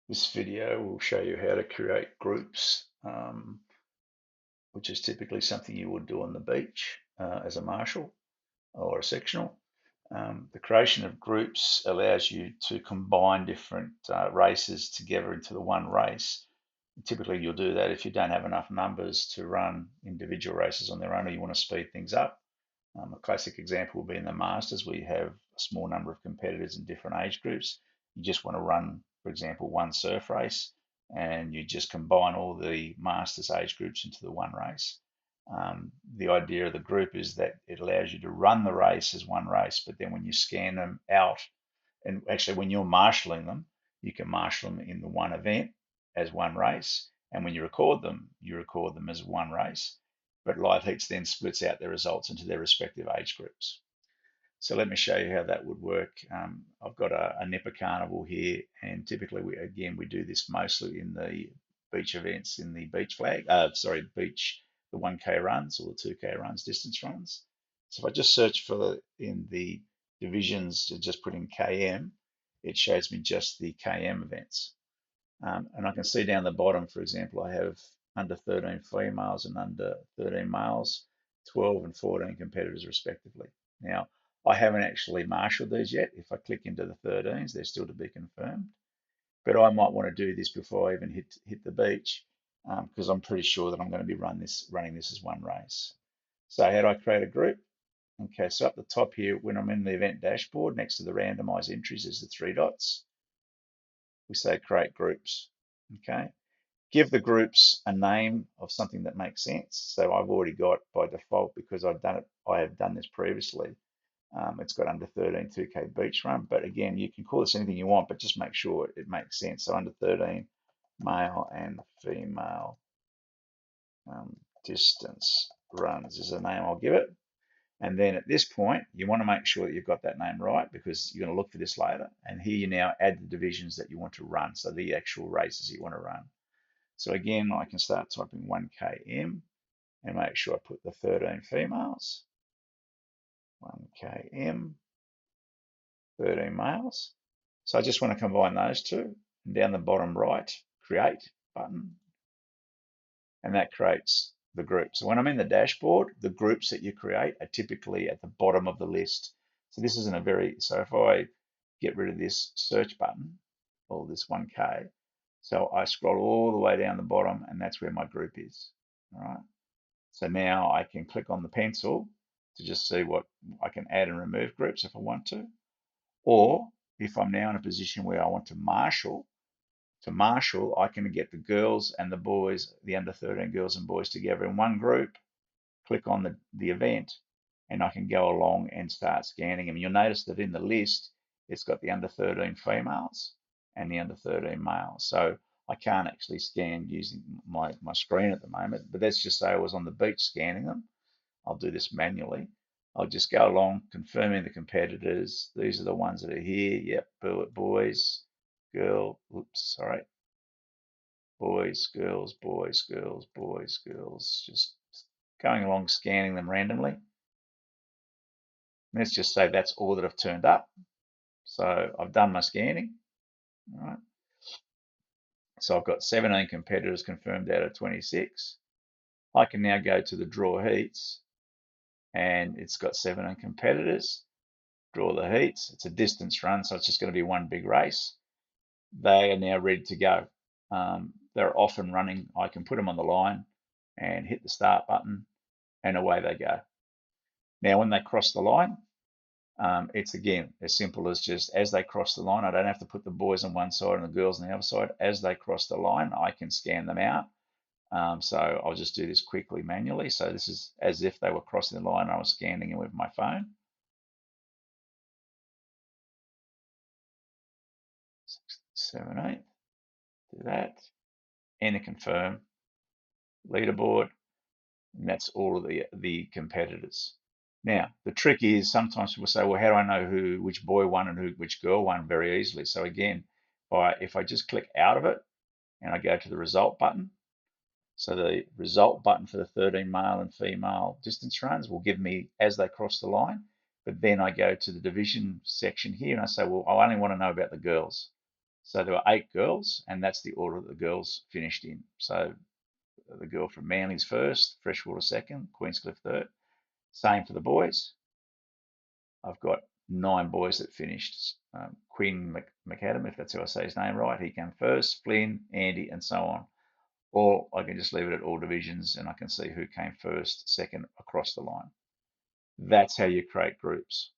This video will show you how to create groups, which is typically something you would do on the beach as a marshal or a sectional. The creation of groups allows you to combine different races together into the one race. Typically, you'll do that if you don't have enough numbers to run individual races on their own, or you want to speed things up. A classic example would be in the Masters, where you have a small number of competitors in different age groups. You just want to run, for example, one surf race, and you just combine all the Masters age groups into the one race. The idea of the group is that it allows you to run the race as one race, but then when you scan them out, and actually when you're marshalling them, you can marshal them in the one event as one race, and when you record them as one race. But LiveHeats then splits out their results into their respective age groups. So let me show you how that would work. I've got a Nipper Carnival here, and typically, we do this mostly in the beach events, in the beach flag, the 1K runs or the 2K runs, distance runs. So if I just search for in the divisions, just put in KM, it shows me just the KM events. And I can see down the bottom, for example, I have under 13 females and under 13 males, 12 and 14 competitors respectively. Now, I haven't actually marshaled these yet. If I click into the 13s, they're still to be confirmed. But I might want to do this before I even hit the beach, because I'm pretty sure that I'm going to be running this as one race. So how do I create a group? Okay, so up the top here, when I'm in the event dashboard, next to the randomized entries is the three dots. We say create groups. Okay, give the groups a name of something that makes sense. So I've already got by default, because I have done this previously. It's got under 13 2K beach run, but again, you can call this anything you want, but just make sure it makes sense. So under 13 male and female distance runs is the name I'll give it. And then at this point, you want to make sure that you've got that name right, because you're going to look for this later. And here you now add the divisions that you want to run, so the actual races you want to run. So again, I can start typing 1KM and make sure I put the 13 females, 1KM, 13 males. So I just want to combine those two. And down the bottom right, create button, and that creates the group. So when I'm in the dashboard, the groups that you create are typically at the bottom of the list. So this isn't so if I get rid of this search button, or this 1K, so I scroll all the way down the bottom, and that's where my group is. All right. So now I can click on the pencil to just see what I can add and remove groups if I want to. Or if I'm now in a position where I want to marshal, I can get the girls and the boys, the under 13 girls and boys together in one group, click on the event, and I can go along and start scanning them. You'll notice that in the list, it's got the under 13 females and the under 13 males. So I can't actually scan using my screen at the moment, but let's just say I was on the beach scanning them. I'll do this manually. I'll just go along, confirming the competitors. These are the ones that are here. Yep, boys, girl, oops, sorry. Boys, girls, boys, girls, boys, girls. Just going along, scanning them randomly. Let's just say that's all that have turned up. So I've done my scanning. All right. So I've got 17 competitors confirmed out of 26. I can now go to the draw heats, and it's got 17 competitors. Draw the heats. It's a distance run, so it's just going to be one big race. They are now ready to go. They're off and running. I can put them on the line and hit the start button, and away they go. Now, when they cross the line, it's again as simple as just as they cross the line, I don't have to put the boys on one side and the girls on the other side. As they cross the line, I can scan them out. So I'll just do this quickly manually. So this is as if they were crossing the line and I was scanning them with my phone. 7, 8, do that, enter confirm, leaderboard, and that's all of the competitors. Now, the trick is sometimes people say, well, how do I know which boy won and which girl won? Very easily. So again, if I just click out of it and I go to the result button, so the result button for the 13 male and female distance runs will give me as they cross the line. But then I go to the division section here and I say, well, I only want to know about the girls. So there were 8 girls, and that's the order that the girls finished in. So the girl from Manly's first, Freshwater second, Queenscliff third. Same for the boys. I've got 9 boys that finished. Quinn McAdam, if that's how I say his name right, he came first, Flynn, Andy, and so on. Or I can just leave it at all divisions and I can see who came first, second across the line. That's how you create groups.